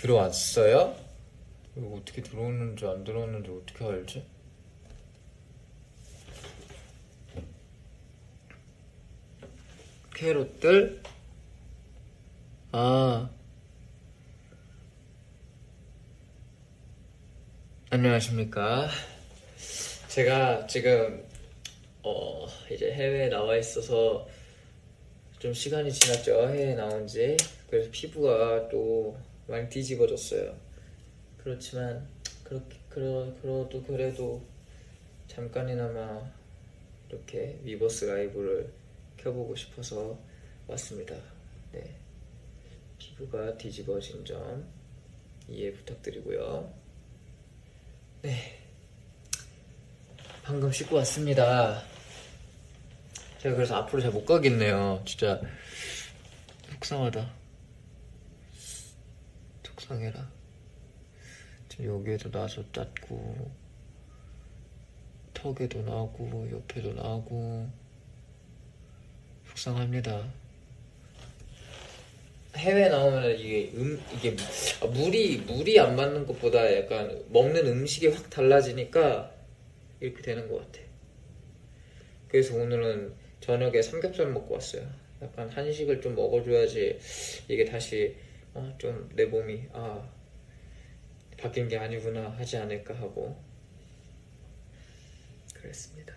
들어왔어요? 이거 어떻게 들어오는지 안 들어오는지 어떻게 알지? 캐롯들? 아, 안녕하십니까. 제가 지금 이제 해외에 나와 있어서 좀 시간이 지났죠. 해외에 나온 지. 그래서 피부가 또 많이 뒤집어졌어요. 그렇지만 그래도 잠깐이나마 이렇게 위버스 라이브를 켜보고 싶어서 왔습니다. 네, 피부가 뒤집어진 점 이해 부탁드리고요. 네, 방금 씻고 왔습니다. 제가 그래서 앞으로 잘 못 가겠네요. 진짜 속상하다. 속상해라. 지금 여기에도 나서 짰고 턱에도 나고 옆에도 나고 속상합니다. 해외 나오면 이게 물이 안 맞는 것보다 약간 먹는 음식이 확 달라지니까 이렇게 되는 것 같아. 그래서 오늘은 저녁에 삼겹살 먹고 왔어요. 약간 한식을 좀 먹어줘야지 이게 다시 좀 내 몸이 바뀐 게 아니구나 하지 않을까 하고 그랬습니다.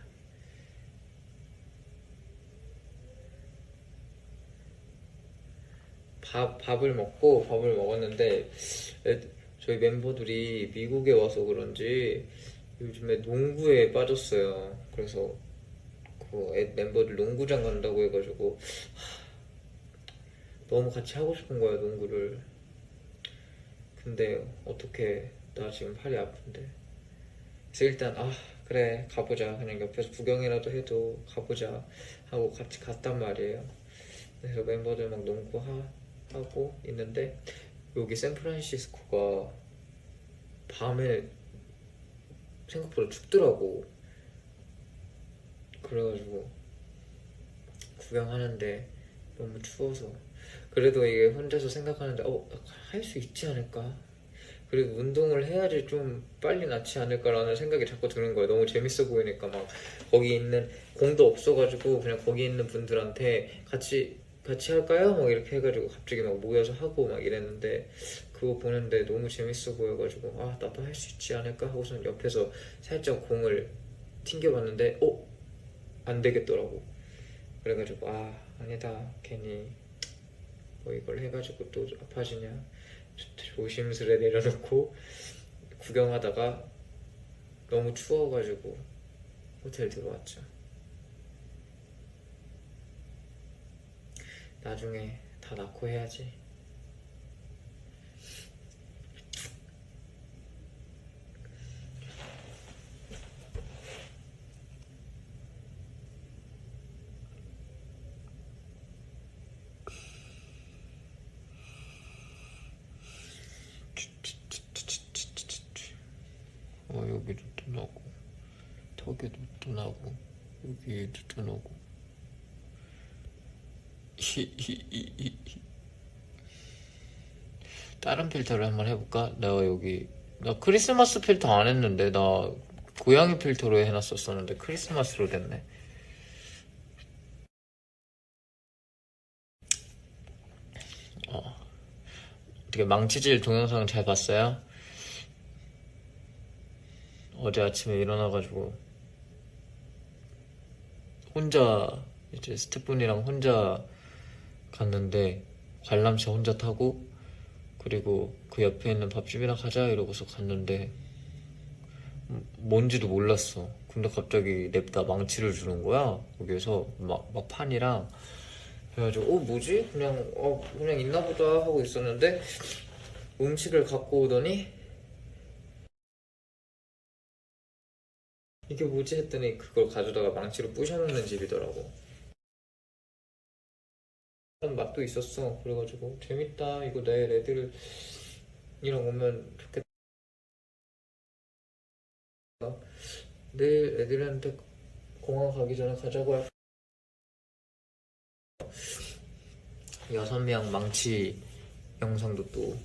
밥을 먹었는데 저희 멤버들이 미국에 와서 그런지 요즘에 농구에 빠졌어요. 그래서 그 멤버들 농구장 간다고 해가지고 너무 같이 하고 싶은 거야 농구를. 근데 어떻게 나 지금 팔이 아픈데. 그래서 일단 그래 가보자 그냥 옆에서 구경이라도 해도 가보자 하고 같이 갔단 말이에요. 그래서 멤버들 막 농구하고 있는데 여기 샌프란시스코가 밤에 생각보다 춥더라고. 그래가지고 구경하는데 너무 추워서 그래도 이게 혼자서 생각하는데 할 수 있지 않을까. 그리고 운동을 해야지 좀 빨리 낫지 않을까라는 생각이 자꾸 드는 거예요. 너무 재밌어 보이니까 막 거기 있는 공도 없어가지고 그냥 거기 있는 분들한테 같이 할까요? 막 이렇게 해가지고 갑자기 막 모여서 하고 막 이랬는데 그거 보는데 너무 재밌어 보여가지고 나도 할 수 있지 않을까 하고선 옆에서 살짝 공을 튕겨봤는데 안 되겠더라고. 그래가지고 아니다 괜히 뭐 이걸 해가지고 또 아파지냐 조심스레 내려놓고 구경하다가 너무 추워가지고 호텔 들어왔죠. 나중에 다 낳고 해야지. 여기도 또 나고 턱에도 또 나고 여기에도 또 나고 다른 필터를 한번 해볼까? 나 크리스마스 필터 안 했는데 나 고양이 필터로 해놨었었는데 크리스마스로 됐네. 어떻게 망치질 동영상 잘 봤어요? 어제 아침에 일어나가지고 혼자 이제 스태프분이랑 혼자 갔는데 관람차 혼자 타고 그리고 그 옆에 있는 밥집이나 가자 이러고서 갔는데 뭔지도 몰랐어. 근데 갑자기 냅다 망치를 주는 거야. 거기에서 막 판이랑 그래가지고 뭐지? 그냥 있나 보다 하고 있었는데 음식을 갖고 오더니 이게 뭐지 했더니 그걸 가져다가 망치로 부셔먹는 집이더라고. 그런 맛도 있었어. 그래가지고 재밌다. 이거 내일 애들이랑 오면 좋겠다. 내일 애들한테 공항 가기 전에 가자고 할 6명 망치 영상도 또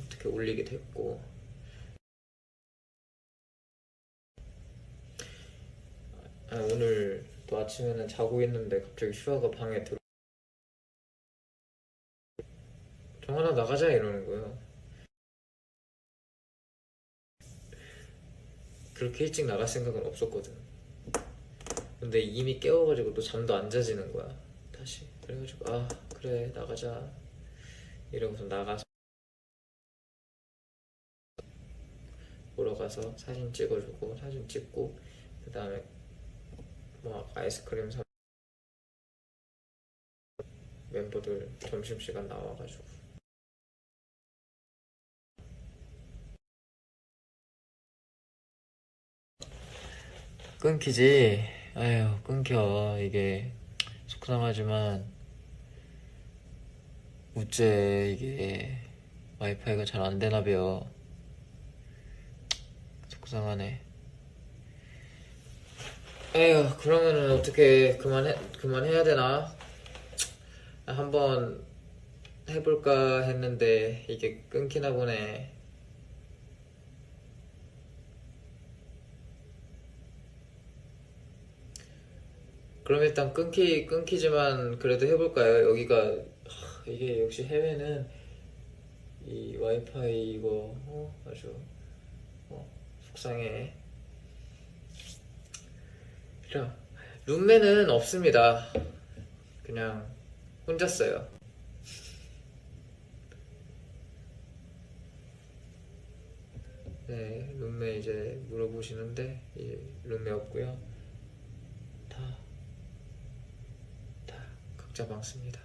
어떻게 올리게 됐고. 오늘 또 아침에는 자고 있는데 갑자기 슈아가 방에 들어. 정하나 나가자 이러는 거예요. 그렇게 일찍 나갈 생각은 없었거든. 근데 이미 깨워가지고 또 잠도 안 자지는 거야 다시. 그래가지고 아 그래 나가자 이러고서 나가서 보러 가서 사진 찍어주고 사진 찍고 그 다음에 뭐 아이스크림 사 멤버들 점심시간 나와가지고 끊기지. 아휴 끊겨. 이게 속상하지만 우째 이게 와이파이가 잘 안 되나벼. 속상하네. 에휴 그러면은 어떻게 그만해야 되나? 한번 해볼까 했는데 이게 끊기나 보네. 그럼 일단 끊기지만 그래도 해볼까요? 여기가 이게 역시 해외는 이 와이파이 이거 아주 속상해. 자, 룸메는 없습니다. 그냥 혼자 써요. 네, 룸메 이제 물어보시는데 이제 룸메 없고요. 다 각자 방 씁니다.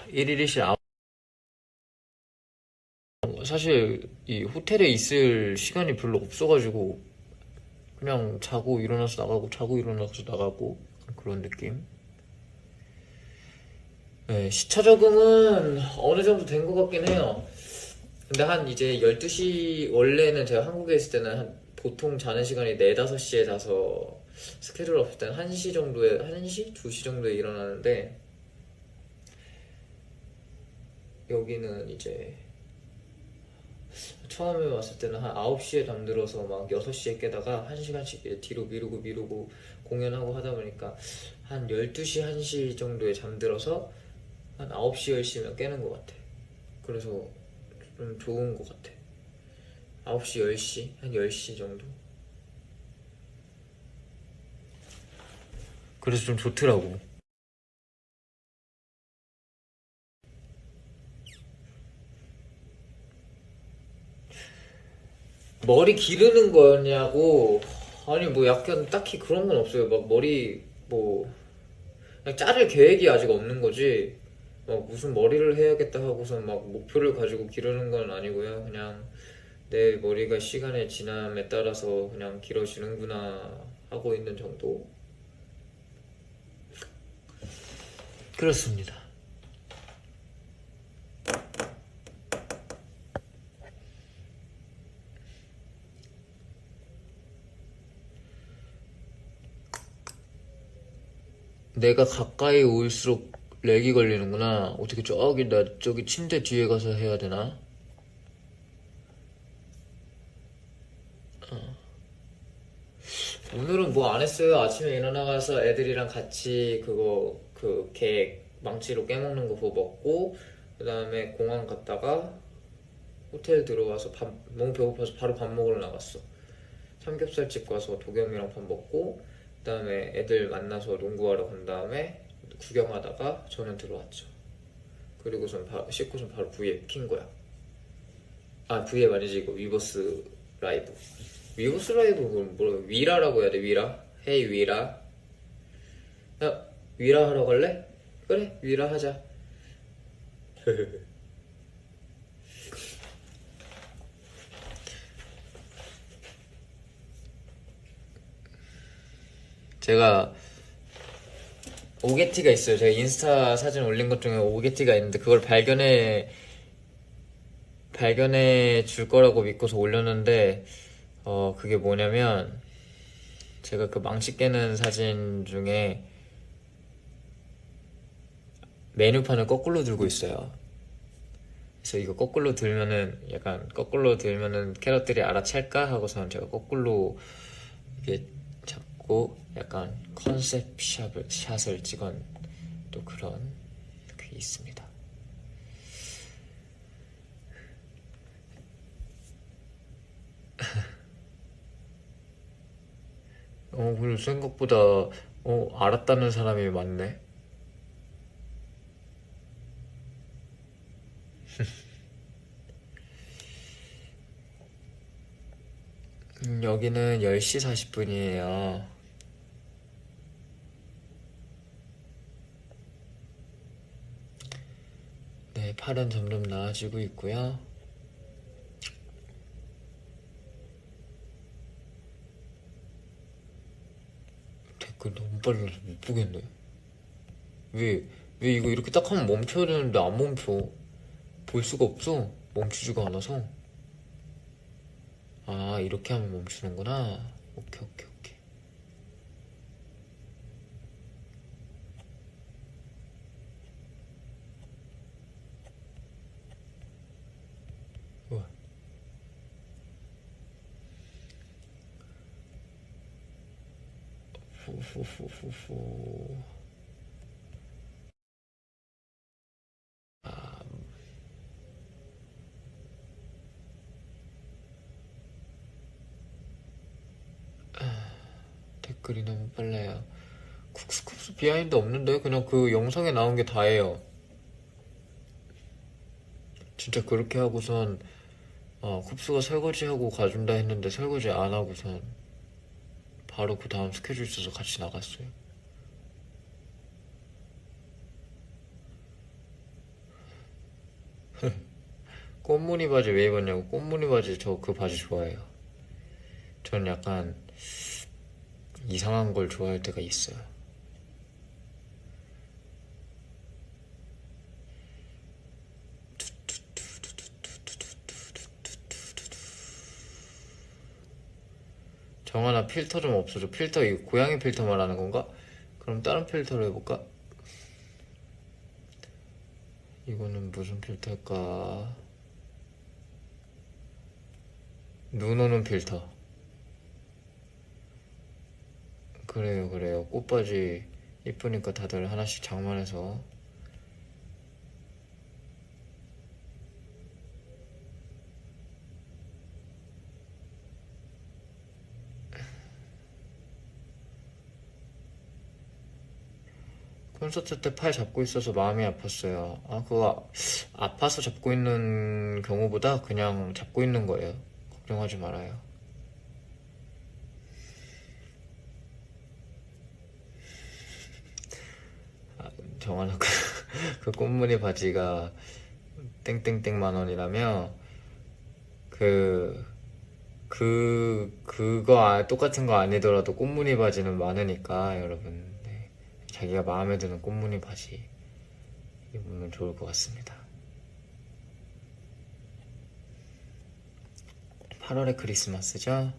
일일이실 사실 이 호텔에 있을 시간이 별로 없어가지고 그냥 자고 일어나서 나가고 자고 일어나서 나가고 그런 느낌. 네, 시차 적응은 어느 정도 된 것 같긴 해요. 근데 한 이제 12시, 원래는 제가 한국에 있을 때는 보통 자는 시간이 4, 5시에 자서 스케줄 없을 때는 1시 정도에, 1시? 2시 정도에 일어나는데 여기는 이제 처음에 왔을 때는 한 9시에 잠들어서 막 6시에 깨다가 1시간씩 뒤로 미루고 공연하고 하다 보니까 한 12시, 1시 정도에 잠들어서 한 9시, 10시면 깨는 것 같아. 그래서 좀 좋은 것 같아. 9시, 10시? 한 10시 정도? 그래서 좀 좋더라고. 머리 기르는 거냐고. 아니 뭐 약간 딱히 그런 건 없어요. 막 머리 뭐 그냥 자를 계획이 아직 없는 거지. 막 무슨 머리를 해야겠다 하고선 막 목표를 가지고 기르는 건 아니고요. 그냥 내 머리가 시간의 지남에 따라서 그냥 길어지는구나 하고 있는 정도. 그렇습니다. 내가 가까이 올수록 렉이 걸리는구나. 어떻게 저기 침대 뒤에 가서 해야 되나? 오늘은 뭐 안 했어요. 아침에 일어나가서 애들이랑 같이 개 망치로 깨먹는 거 그거 먹고, 그 다음에 공항 갔다가 호텔 들어와서 너무 배고파서 바로 밥 먹으러 나갔어. 삼겹살집 가서 도겸이랑 밥 먹고, 그 다음에 애들 만나서 농구하러 간 다음에 구경하다가 저는 들어왔죠. 그리고선 씻고선 바로 V앱 킨 거야. 아, V앱 아니지, 이거 위버스 라이브. 위버스 라이브 위라라고 해야 돼. 위라. 헤이 위라. 야, 위라 하러 갈래? 그래, 위라 하자. 제가 오게티가 있어요. 제가 인스타 사진 올린 것 중에 오게티가 있는데 그걸 발견해 줄 거라고 믿고서 올렸는데 그게 뭐냐면 제가 그 망치 깨는 사진 중에 메뉴판을 거꾸로 들고 있어요. 그래서 이거 거꾸로 들면은 약간 거꾸로 들면은 캐럿들이 알아챌까 하고서는 제가 거꾸로 이게 잡고 약간 컨셉 샷을 찍은 또 그런 게 있습니다. 그리고 생각보다 알았다는 사람이 많네. 여기는 10시 40분이에요. 네, 팔은 점점 나아지고 있고요. 댓글 너무 빨라서 못 보겠네. 왜 이거 이렇게 딱 하면 멈춰야 되는데 안 멈춰. 볼 수가 없어. 멈추지가 않아서. 아, 이렇게 하면 멈추는구나. 오케이, 오케이, 오케이. 우와. 후후후후후. 아, 댓글이 너무 빨라요. 쿡스쿡스 비하인드 없는데? 그냥 그 영상에 나온 게 다예요. 진짜 그렇게 하고선 쿱스가 설거지하고 가준다 했는데 설거지 안 하고선 바로 그 다음 스케줄 있어서 같이 나갔어요. 꽃무늬 바지 왜 입었냐고. 꽃무늬 바지 저 그 바지 좋아해요. 전 약간 이상한 걸 좋아할 때가 있어요. 정하나 필터 좀 없어져. 필터 이거 고양이 필터 말하는 건가? 그럼 다른 필터로 해볼까? 이거는 무슨 필터일까? 눈 오는 필터. 그래요, 그래요. 꽃바지 이쁘니까 다들 하나씩 장만해서. 콘서트 때 팔 잡고 있어서 마음이 아팠어요. 그거 아파서 잡고 있는 경우보다 그냥 잡고 있는 거예요. 걱정하지 말아요. 정하나 그 꽃무늬 바지가 땡땡땡 만 원이라며 그거 똑같은 거 아니더라도 꽃무늬 바지는 많으니까 여러분, 네. 자기가 마음에 드는 꽃무늬 바지 입으면 좋을 것 같습니다. 8월에 크리스마스죠?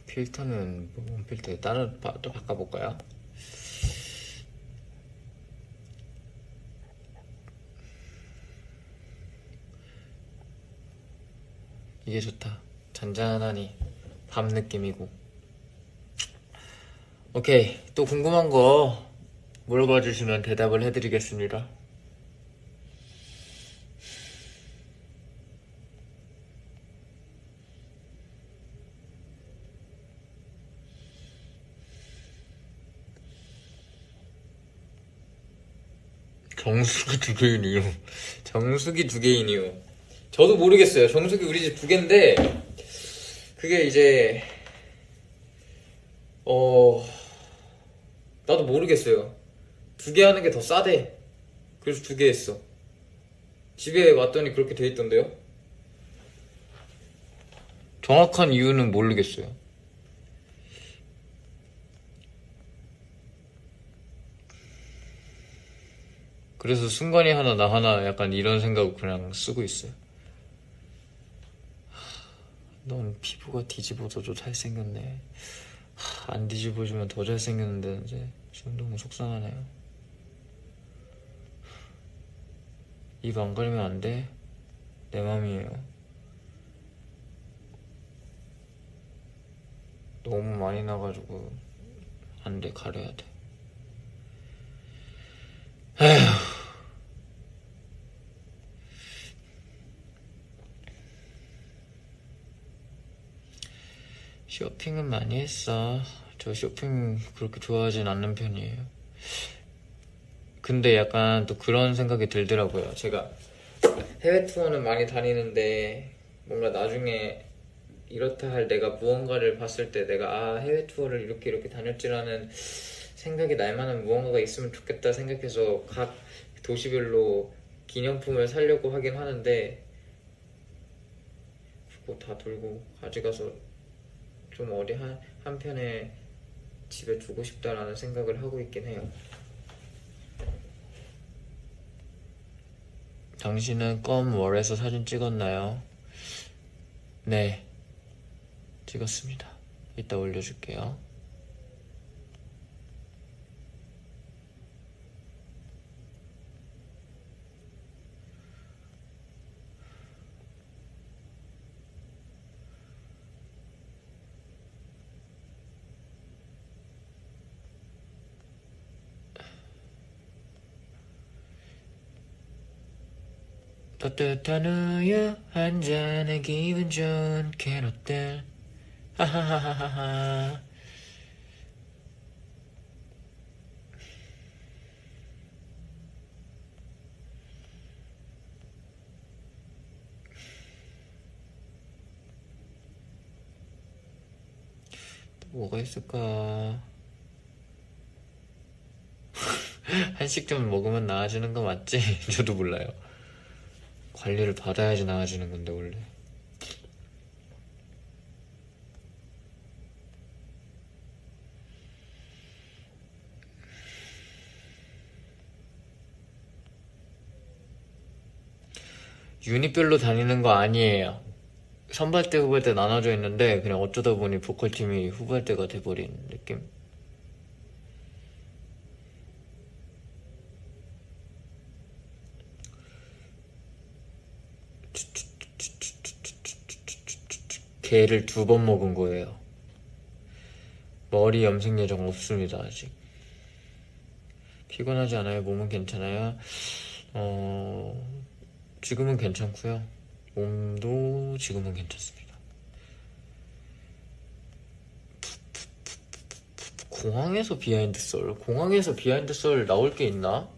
필터는 뭔 필터? 다른 또 바꿔볼까요? 이게 좋다. 잔잔하니 밤 느낌이고. 오케이, 또 궁금한 거 물어봐 주시면 대답을 해드리겠습니다. 정수기 두 개인이요. 정수기 두 개인이요. 저도 모르겠어요. 정수기 우리 집 두 개인데 그게 이제 나도 모르겠어요. 두 개 하는 게 더 싸대. 그래서 두 개 했어. 집에 왔더니 그렇게 돼 있던데요. 정확한 이유는 모르겠어요. 그래서 순간이 하나 나 하나 약간 이런 생각 그냥 쓰고 있어요. 넌 피부가 뒤집어져도 잘생겼네. 안 뒤집어주면 더 잘생겼는데 이제 지금 너무 속상하네요. 입 안 가리면 안 돼. 내 맘이에요. 너무 많이 나가지고 안 돼, 가려야 돼. 에휴. 쇼핑은 많이 했어. 저 쇼핑 그렇게 좋아하진 않는 편이에요. 근데 약간 또 그런 생각이 들더라고요. 제가 해외 투어는 많이 다니는데 뭔가 나중에 이렇다 할 내가 무언가를 봤을 때 내가 아 해외 투어를 이렇게 이렇게 다녔지라는 생각이 날 만한 무언가가 있으면 좋겠다 생각해서 각 도시별로 기념품을 사려고 하긴 하는데 그거 다 들고 가져가서 좀 어디 한편에 집에 두고 싶다라는 생각을 하고 있긴 해요. 당신은 껌 월에서 사진 찍었나요? 네, 찍었습니다. 이따 올려줄게요. 따뜻한 우유 한 잔에 기분 좋은 캐럿들 하하하하하. 뭐가 있을까? 한식점 먹으면 나아지는 거 맞지? 저도 몰라요. 관리를 받아야지 나아지는 건데 원래. 유닛별로 다니는 거 아니에요. 선발대 후발대 나눠져 있는데 그냥 어쩌다 보니 보컬팀이 후발대가 돼버린 느낌? 개를 2번 먹은 거예요. 머리 염색 예정 없습니다 아직. 피곤하지 않아요? 몸은 괜찮아요? 지금은 괜찮고요. 몸도 지금은 괜찮습니다. 공항에서 비하인드 썰? 공항에서 비하인드 썰 나올 게 있나?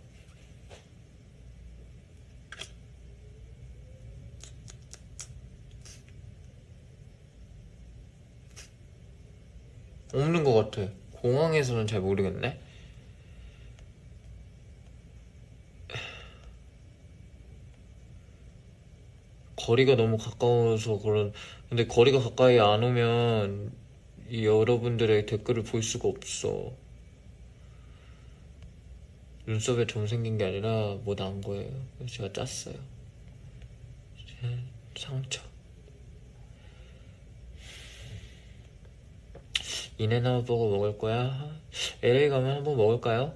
없는 것 같아. 공항에서는 잘 모르겠네. 거리가 너무 가까워서 근데 거리가 가까이 안 오면 이 여러분들의 댓글을 볼 수가 없어. 눈썹에 점 생긴 게 아니라 뭐 난 거예요. 그래서 제가 짰어요. 상처. 인앤아웃 버거 먹을 거야? LA 가면 한번 먹을까요?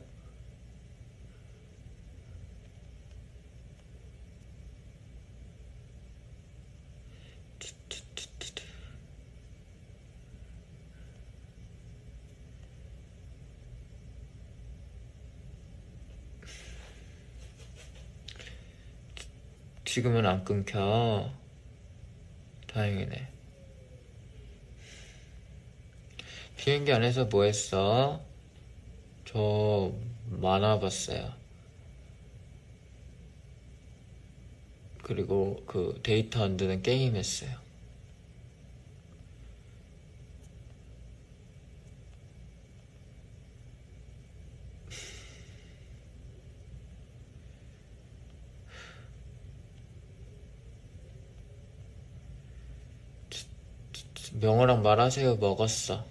지금은 안 끊겨. 다행이네. 비행기 안에서 뭐 했어? 저 만화 봤어요. 그리고 그 데이터 안 드는 게임 했어요. 명호랑 말하세요 먹었어.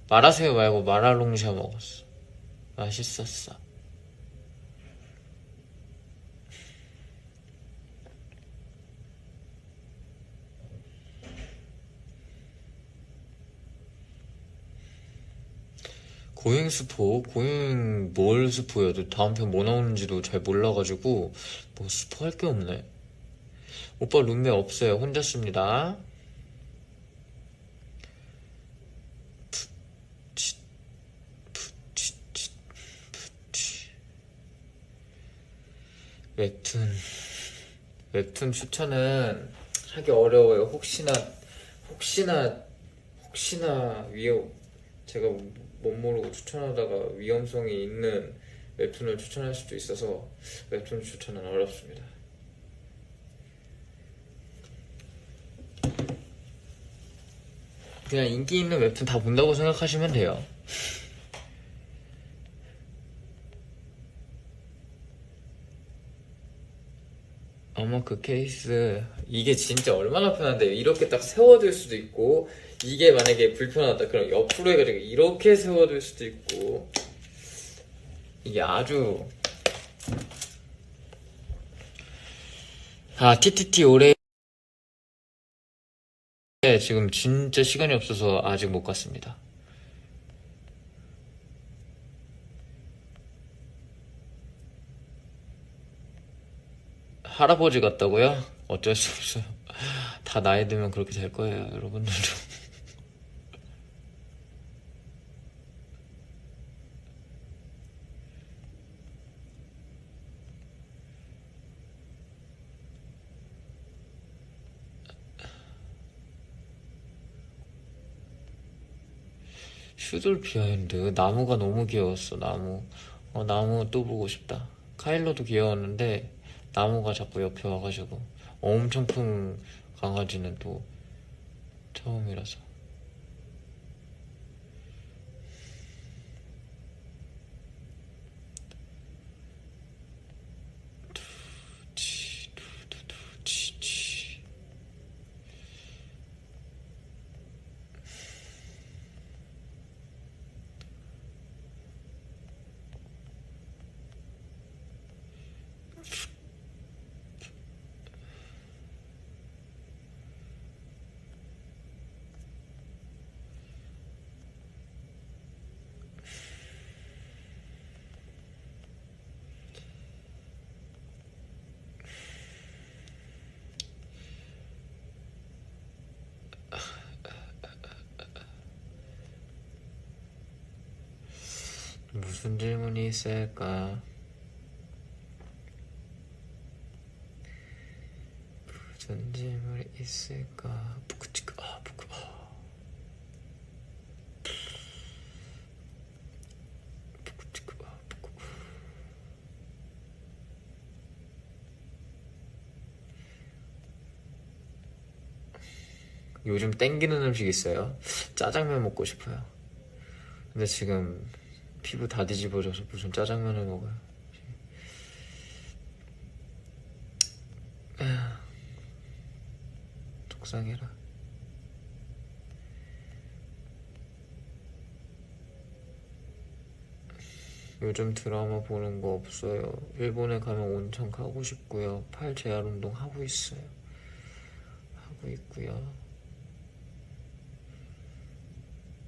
말하세요 말고 마라롱샤 먹었어. 맛있었어. 고잉 스포? 고잉 뭘 스포해야 돼? 다음 편 뭐 나오는지도 잘 몰라가지고 뭐 스포 할 게 없네. 오빠 룸메 없어요. 혼자 씁니다. 웹툰 웹툰 추천은 하기 어려워요. 혹시나 제가 못 모르고 추천하다가 위험성이 있는 웹툰을 추천할 수도 있어서 웹툰 추천은 어렵습니다. 그냥 인기 있는 웹툰 다 본다고 생각하시면 돼요. 어머 그 케이스 이게 진짜 얼마나 편한데요. 이렇게 딱 세워둘 수도 있고 이게 만약에 불편하다 그럼 옆으로 해가지고 이렇게 세워둘 수도 있고 이게 아주 TTT 올해 지금 진짜 시간이 없어서 아직 못 갔습니다. 할아버지 같다고요? 어쩔 수 없어요. 다 나이 들면 그렇게 될 거예요, 여러분들도. 슈돌 비하인드 나무가 너무 귀여웠어. 나무 또 보고 싶다. 카일로도 귀여웠는데 나무가 자꾸 옆에 와가지고 엄청 큰 강아지는 또 처음이라서. 무슨 질문이 있을까? 무슨 질문이 있을까? 요즘 땡기는 음식 있어요? 짜장면 먹고 싶어요. 근데 지금 피부 다 뒤집어져서 무슨 짜장면을 먹어요. 속상해라. 요즘 드라마 보는 거 없어요. 일본에 가면 온천 가고 싶고요. 팔 재활 운동 하고 있어요. 하고 있고요.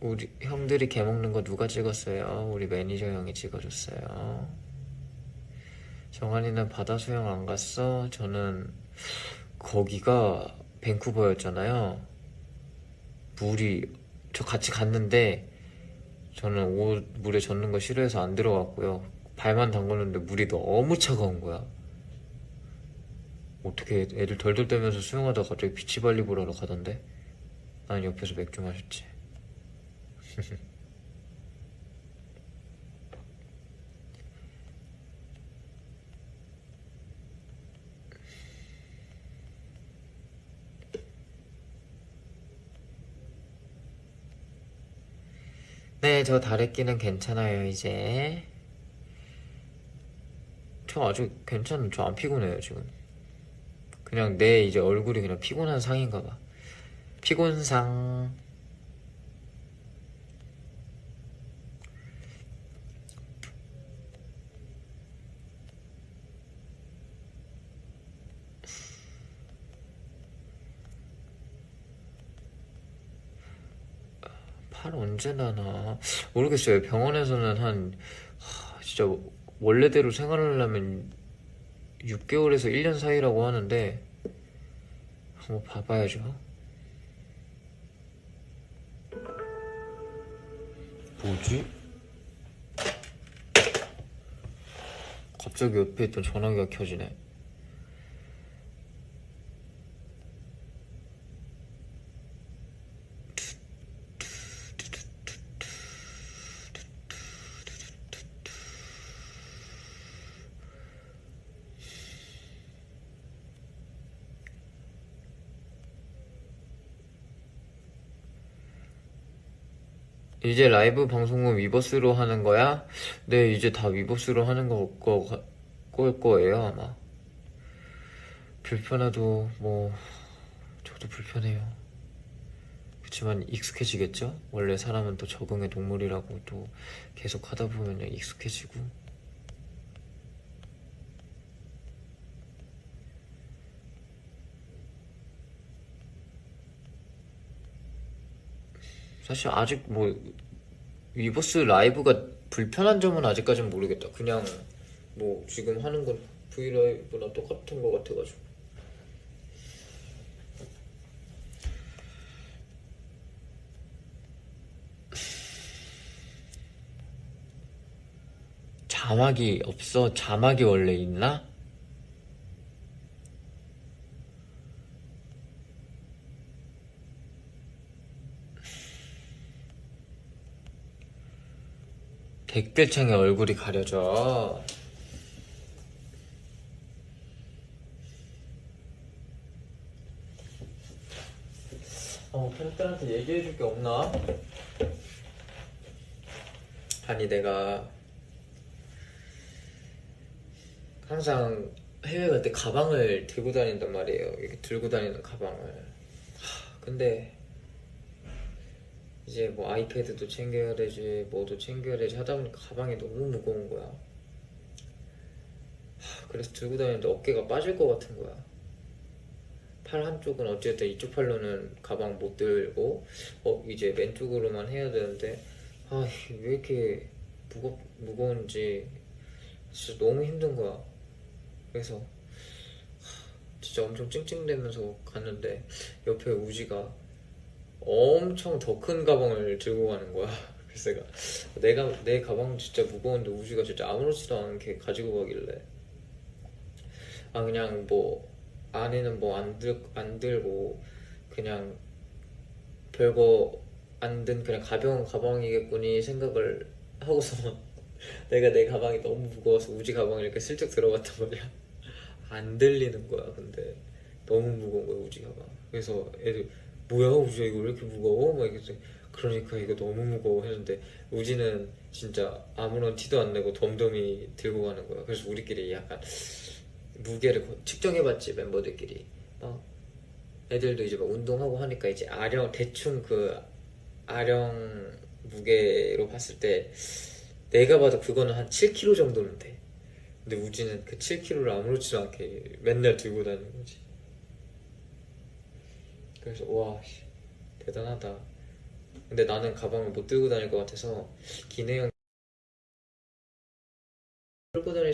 우리 형들이 개 먹는 거 누가 찍었어요? 우리 매니저 형이 찍어줬어요. 정한이는 바다 수영 안 갔어? 저는 거기가 밴쿠버였잖아요. 저 같이 갔는데 저는 옷 물에 젖는 거 싫어해서 안 들어갔고요. 발만 담궜는데 물이 너무 차가운 거야. 어떻게 애들 덜덜 떨면서 수영하다가 갑자기 비치발리보라로 가던데? 난 옆에서 맥주 마셨지. 네, 저 다래끼는 괜찮아요, 이제. 저 아주 저 안 피곤해요, 지금. 그냥 내 이제 얼굴이 그냥 피곤한 상인가 봐. 피곤상. 팔 언제 나나 모르겠어요. 병원에서는 진짜 원래대로 생활하려면 6개월에서 1년 사이라고 하는데 한번 봐봐야죠. 뭐지? 갑자기 옆에 있던 전화기가 켜지네. 이제 라이브 방송은 위버스로 하는 거야? 네, 이제 다 위버스로 하는 걸 거예요, 아마. 불편해도 뭐 저도 불편해요. 그렇지만 익숙해지겠죠? 원래 사람은 또 적응의 동물이라고 또 계속 하다 보면 익숙해지고. 사실 아직 뭐 위버스 라이브가 불편한 점은 아직까진 모르겠다. 그냥 뭐 지금 하는 건 브이라이브랑 똑같은 거 같아가지고. 자막이 없어? 자막이 원래 있나? 댓글창에 얼굴이 가려져. 팬들한테 얘기해줄 게 없나? 아니 내가 항상 해외 갈 때 가방을 들고 다닌단 말이에요. 이렇게 들고 다니는 가방을. 근데 이제 뭐 아이패드도 챙겨야 되지 뭐도 챙겨야 되지 하다 보니까 가방이 너무 무거운 거야. 그래서 들고 다니는데 어깨가 빠질 것 같은 거야. 팔 한쪽은 어쨌든 이쪽 팔로는 가방 못 들고 이제 왼쪽으로만 해야 되는데 왜 이렇게 무거운지 진짜 너무 힘든 거야. 그래서 진짜 엄청 찡찡대면서 갔는데 옆에 우지가 엄청 더 큰 가방을 들고 가는 거야. 그래서 내 가방 진짜 무거운데 우지가 진짜 아무렇지도 않게 가지고 가길래 그냥 뭐 안에는 뭐 안 들고 그냥 별거 안 든 그냥 가벼운 가방이겠거니 생각을 하고서 내가 내 가방이 너무 무거워서 우지 가방을 이렇게 슬쩍 들어갔단 말이야. 안 들리는 거야. 근데 너무 무거운 거야 우지 가방. 그래서 애들 뭐야 우지야 이거 왜 이렇게 무거워? 막 이랬더니 그러니까 이거 너무 무거워 했는데 우지는 진짜 아무런 티도 안 내고 덤덤히 들고 가는 거야. 그래서 우리끼리 약간 무게를 측정해봤지 멤버들끼리. 애들도 이제 막 운동하고 하니까 이제 대충 그 아령 무게로 봤을 때 내가 봐도 그거는 한 7kg 정도는 돼. 근데 우지는 그 7kg를 아무렇지도 않게 맨날 들고 다니는 거지. 그래서 와 대단하다. 근데 나는 가방을 못 들고 다닐 것 같아서 기내 형 들고 다닐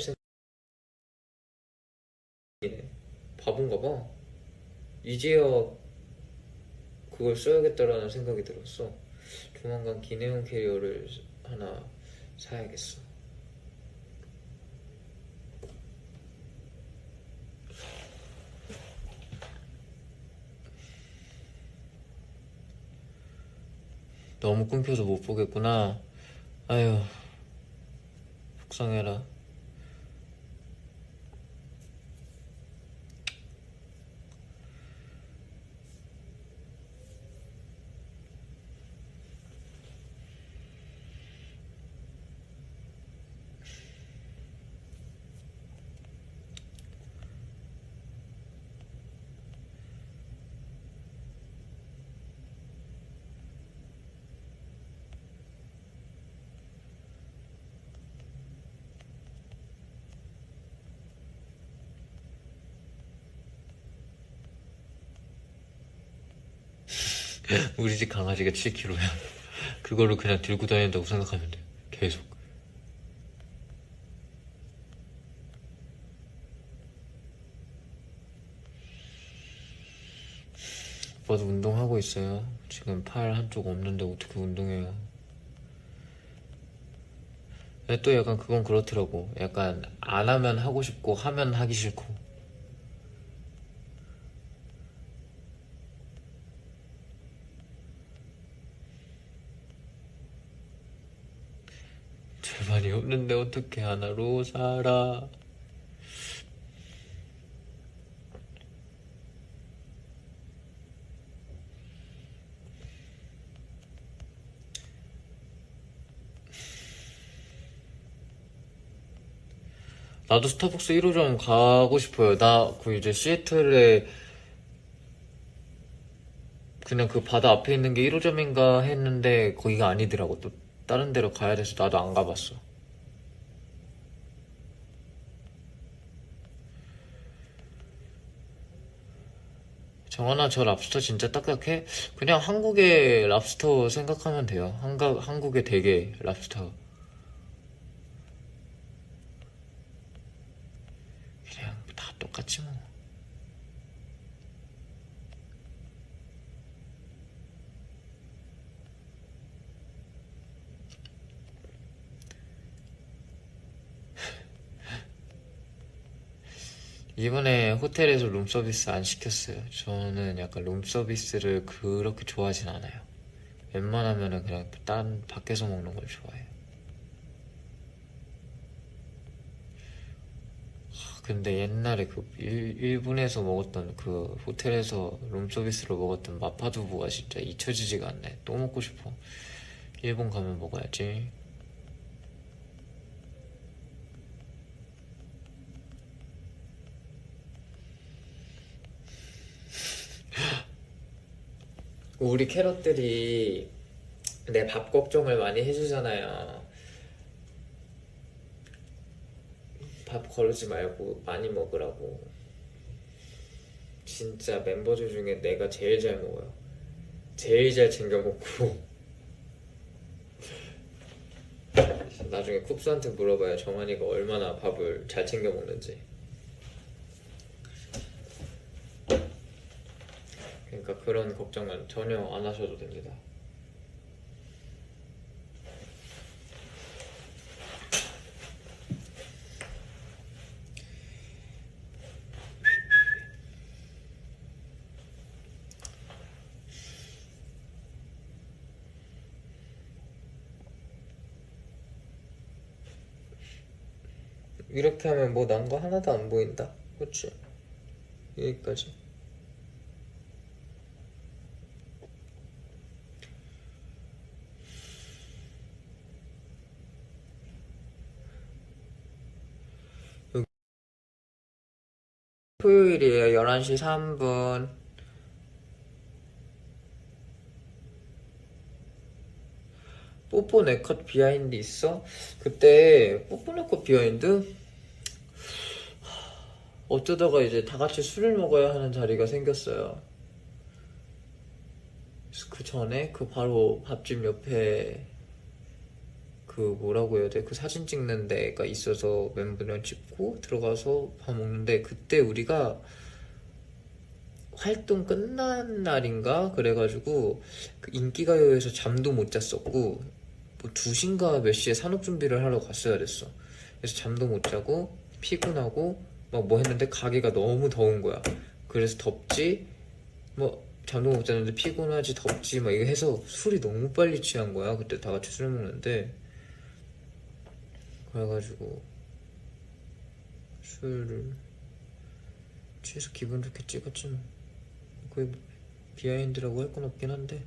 생각이네. 바본가 봐. 이제야 그걸 써야겠다라는 생각이 들었어. 조만간 기내용 캐리어를 하나 사야겠어. 너무 끊겨서 못 보겠구나. 아유, 속상해라. 우리 집 강아지가 7kg야. 그거를 그냥 들고 다닌다고 생각하면 돼. 계속. 오빠도 운동하고 있어요. 지금 팔 한쪽 없는데 어떻게 운동해요? 근데 또 약간 그건 그렇더라고. 약간 안 하면 하고 싶고 하면 하기 싫고. 절반이 없는데 어떻게 하나로 살아? 나도 스타벅스 1호점 가고 싶어요. 나 그 이제 시애틀에 그냥 그 바다 앞에 있는 게 1호점인가 했는데 거기가 아니더라고. 또 다른 데로 가야 돼서 나도 안 가봤어. 정원아, 저 랍스터 진짜 딱딱해? 그냥 한국의 랍스터 생각하면 돼요. 한국의 대게 랍스터. 그냥 다 똑같지 뭐. 이번에 호텔에서 룸서비스 안 시켰어요. 저는 약간 룸서비스를 그렇게 좋아하진 않아요. 웬만하면은 그냥 딴 밖에서 먹는 걸 좋아해요. 근데 옛날에 그 일본에서 먹었던 그 호텔에서 룸서비스로 먹었던 마파두부가 진짜 잊혀지지가 않네. 또 먹고 싶어. 일본 가면 먹어야지. 우리 캐럿들이 내 밥 걱정을 많이 해주잖아요. 밥 거르지 말고 많이 먹으라고. 진짜 멤버들 중에 내가 제일 잘 먹어요. 제일 잘 챙겨 먹고. 나중에 쿱스한테 물어봐요. 정한이가 얼마나 밥을 잘 챙겨 먹는지. 그러니까 그런 걱정은 전혀 안 하셔도 됩니다. 이렇게 하면 뭐 난 거 하나도 안 보인다. 그치? 여기까지. 여기 토요일이에요. 11시 3분. 뽀뽀 네컷 비하인드 있어? 그때 뽀뽀 네컷 비하인드? 어쩌다가 이제 다 같이 술을 먹어야 하는 자리가 생겼어요. 그래서 그 전에 그 바로 밥집 옆에 그 뭐라고 해야 돼? 그 사진 찍는 데가 있어서 멤버랑 찍고 들어가서 밥 먹는데 그때 우리가 활동 끝난 날인가? 그래가지고 그 인기가요에서 잠도 못 잤었고 뭐 2시인가 몇 시에 산업 준비를 하러 갔어야 됐어. 그래서 잠도 못 자고 피곤하고 막 뭐 했는데 가게가 너무 더운 거야. 그래서 덥지? 뭐 잠도 못 잤는데 피곤하지 덥지 막 이거 해서 술이 너무 빨리 취한 거야. 그때 다 같이 술 먹는데 그래가지고 술을 취해서 기분 좋게 찍었지 뭐. 거의 뭐 비하인드라고 할 건 없긴 한데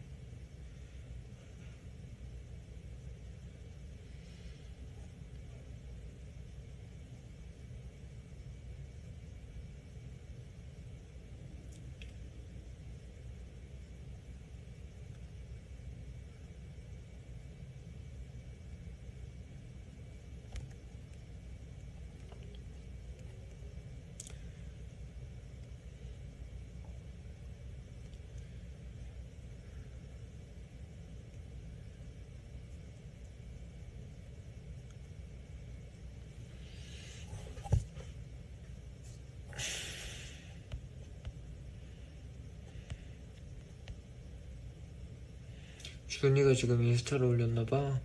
준이가 지금 인스타로 올렸나봐.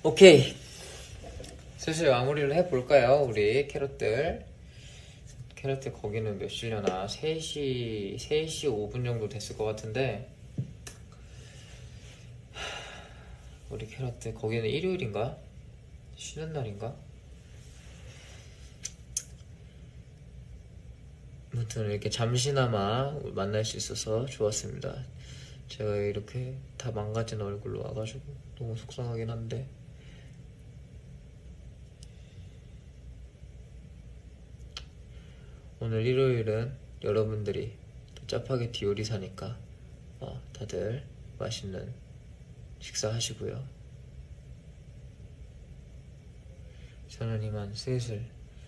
오케이, 슬슬 마무리를 해볼까요? 우리 캐럿들 거기는 몇 시려나? 3시 5분 정도 됐을 것 같은데, 우리 캐럿들 거기는 일요일인가? 쉬는 날인가? 아무튼 이렇게 잠시나마 만날 수 있어서 좋았습니다. 제가 이렇게 다 망가진 얼굴로 와가지고 너무 속상하긴 한데, 오늘 일요일은 여러분들이 또 짜파게티 요리사니까 다들 맛있는 식사 하시고요. 저는 이만 슬슬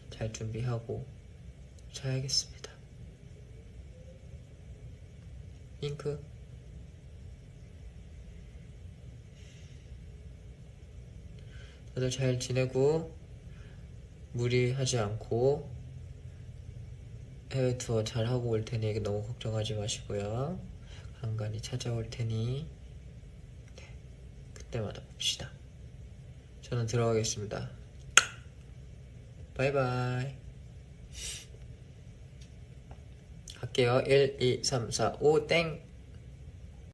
잘 준비하고 자야겠습니다. 잉크. 다들 잘 지내고 무리하지 않고 해외 투어 잘 하고 올 테니 너무 걱정하지 마시고요. 간간히 찾아올 테니 그때마다 봅시다. 저는 들어가겠습니다. 바이바이. 갈게요. 1, 2, 3, 4, 5 땡.